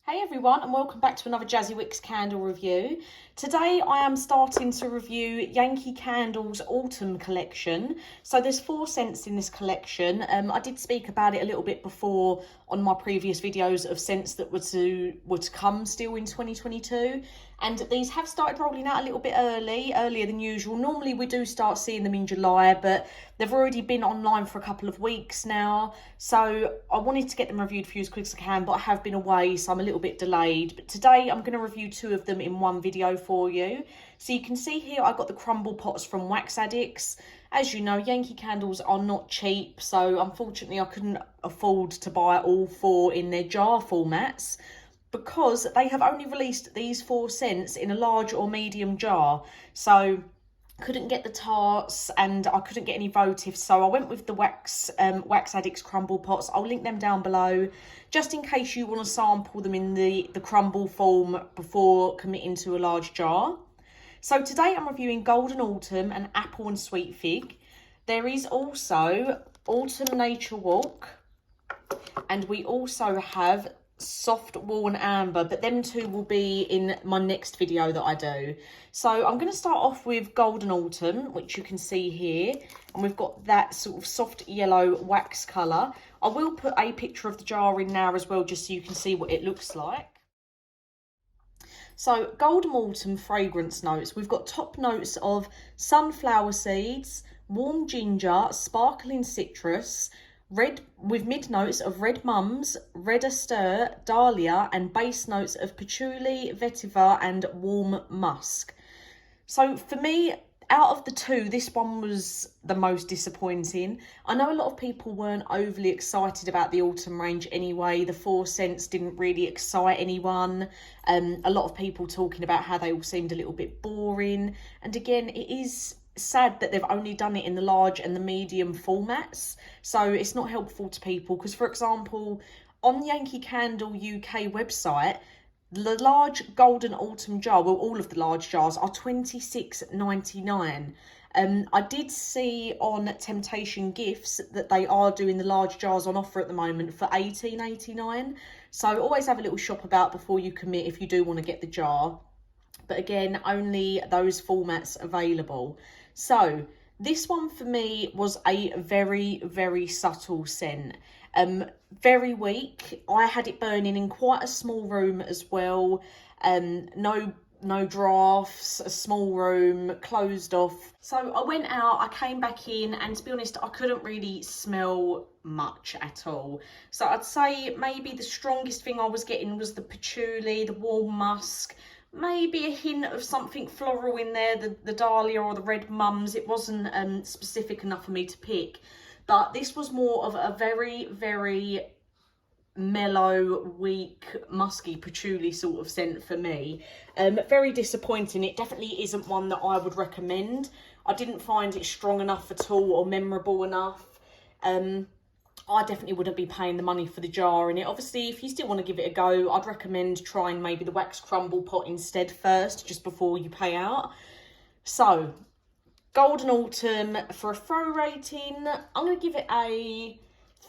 Hey everyone, and welcome back to another Jazzy Wicks candle review. Today I am starting to review Yankee Candle's autumn collection. So there's 4 scents in this collection. I did speak about it a little bit before on my previous videos of scents that were to come still in 2022. And these have started rolling out a little bit earlier than usual. Normally we do start seeing them in July, but they've already been online for a couple of weeks now. So I wanted to get them reviewed for you as quick as I can, but I have been away, so I'm a little bit delayed. But today I'm going to review 2 of them in one video for you. So you can see here I got the crumble pots from Wax Addicts. As you know, Yankee Candles are not cheap, so unfortunately I couldn't afford to buy all 4 in their jar formats, because they have only released these 4 scents in a large or medium jar. So couldn't get the tarts and I couldn't get any votives, so I went with the Wax Addicts crumble pots. I'll link them down below just in case you want to sample them in the crumble form before committing to a large jar. So today I'm reviewing Golden Autumn and Apple and Sweet Fig. There is also Autumn Nature Walk, and we also have Soft Worn Amber, but them 2 will be in my next video that I do. So I'm going to start off with Golden Autumn, which you can see here, and we've got that sort of soft yellow wax colour. I will put a picture of the jar in now as well, just so you can see what it looks like. So Golden Autumn fragrance notes, we've got top notes of sunflower seeds, warm ginger, sparkling citrus, red with mid notes of red mums, red aster, dahlia, and base notes of patchouli, vetiver, and warm musk. So for me, out of the 2, this one was the most disappointing. I know a lot of people weren't overly excited about the autumn range anyway. The 4 scents didn't really excite anyone. A lot of people talking about how they all seemed a little bit boring. And again, it is sad that they've only done it in the large and the medium formats, so it's not helpful to people. Because for example, on the Yankee Candle UK website, the large Golden Autumn jar, well, all of the large jars are £26.99. I did see on Temptation Gifts that they are doing the large jars on offer at the moment for £18.89, so always have a little shop about before you commit if you do want to get the jar. But again, only those formats available. So this one for me was a very, very subtle scent. Very weak. I had it burning in quite a small room as well. No drafts, a small room, closed off. So I went out, I came back in, and to be honest, I couldn't really smell much at all. So I'd say maybe the strongest thing I was getting was the patchouli, the warm musk, maybe a hint of something floral in there, the dahlia or the red mums. It wasn't specific enough for me to pick, but this was more of a very, very mellow, weak, musky patchouli sort of scent for me. Very disappointing. It definitely isn't one that I would recommend. I didn't find it strong enough at all or memorable enough. I definitely wouldn't be paying the money for the jar in it. Obviously, if you still want to give it a go, I'd recommend trying maybe the wax crumble pot instead first, just before you pay out. So, Golden Autumn, for a throw rating, I'm going to give it a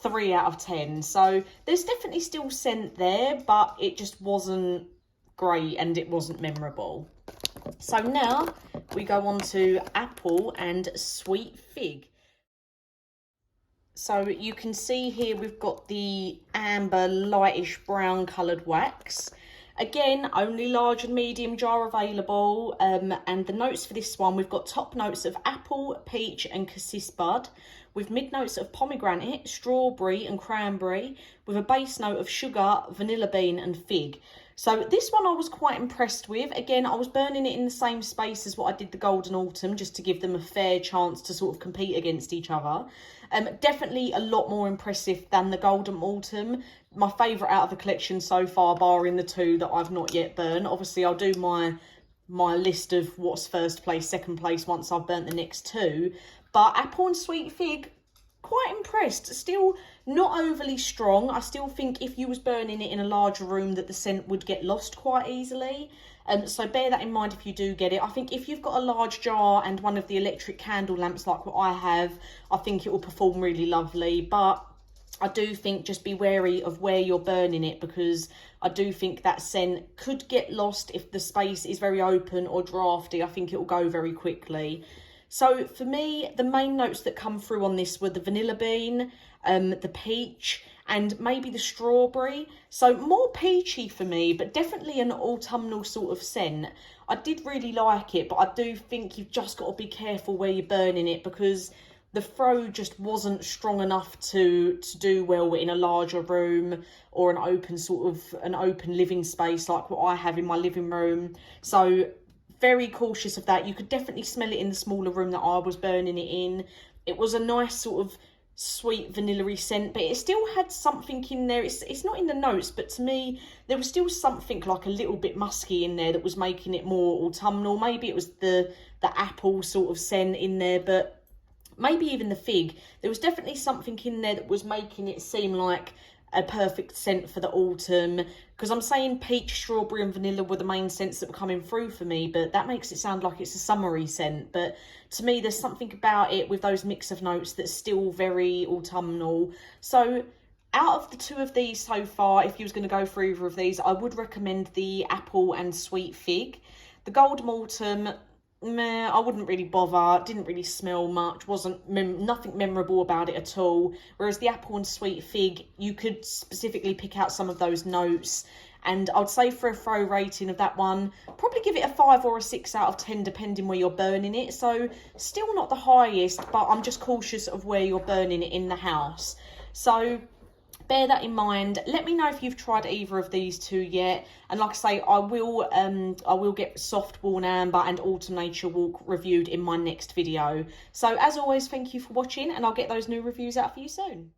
3 out of 10. So, there's definitely still scent there, but it just wasn't great and it wasn't memorable. So now, we go on to Apple and Sweet Fig. So you can see here we've got the amber lightish brown coloured wax. Again, only large and medium jar available. And the notes for this one, we've got top notes of apple, peach and cassis bud, with mid notes of pomegranate, strawberry and cranberry, with a base note of sugar, vanilla bean and fig. So this one I was quite impressed with. Again, I was burning it in the same space as what I did the Golden Autumn, just to give them a fair chance to sort of compete against each other. Definitely a lot more impressive than the Golden Autumn. My favourite out of the collection so far, barring the 2 that I've not yet burned. Obviously, I'll do my list of what's first place, second place once I've burnt the next 2. But Apple and Sweet Fig, quite impressed. Still not overly strong. I still think if you was burning it in a larger room that the scent would get lost quite easily. So bear that in mind if you do get it. I think if you've got a large jar and one of the electric candle lamps like what I have, I think it will perform really lovely. But I do think just be wary of where you're burning it, because I do think that scent could get lost if the space is very open or drafty. I think it will go very quickly. So for me, the main notes that come through on this were the vanilla bean, the peach, and maybe the strawberry. So more peachy for me, but definitely an autumnal sort of scent. I did really like it, but I do think you've just got to be careful where you're burning it, because the throw just wasn't strong enough to do well in a larger room or an open living space like what I have in my living room. So very cautious of that. You could definitely smell it in the smaller room that I was burning it in. It was a nice sort of sweet vanilla-y scent, but it still had something in there. It's not in the notes, but to me there was still something like a little bit musky in there that was making it more autumnal. Maybe it was the apple sort of scent in there, but maybe even the fig. There was definitely something in there that was making it seem like a perfect scent for the autumn, because I'm saying peach, strawberry and vanilla were the main scents that were coming through for me, but that makes it sound like it's a summery scent. But to me, there's something about it with those mix of notes that's still very autumnal. So out of the two of these so far, if you was going to go for either of these, I would recommend the apple and sweet fig. The gold mortem, meh, I wouldn't really bother. Didn't really smell much. Wasn't nothing memorable about it at all. Whereas the apple and sweet fig, you could specifically pick out some of those notes. And I'd say for a throw rating of that one, probably give it a 5 or a 6 out of 10, depending where you're burning it. So still not the highest, but I'm just cautious of where you're burning it in the house. So bear that in mind. Let me know if you've tried either of these two yet. And like I say, I will get Soft Worn Amber and Autumn Nature Walk reviewed in my next video. So as always, thank you for watching, and I'll get those new reviews out for you soon.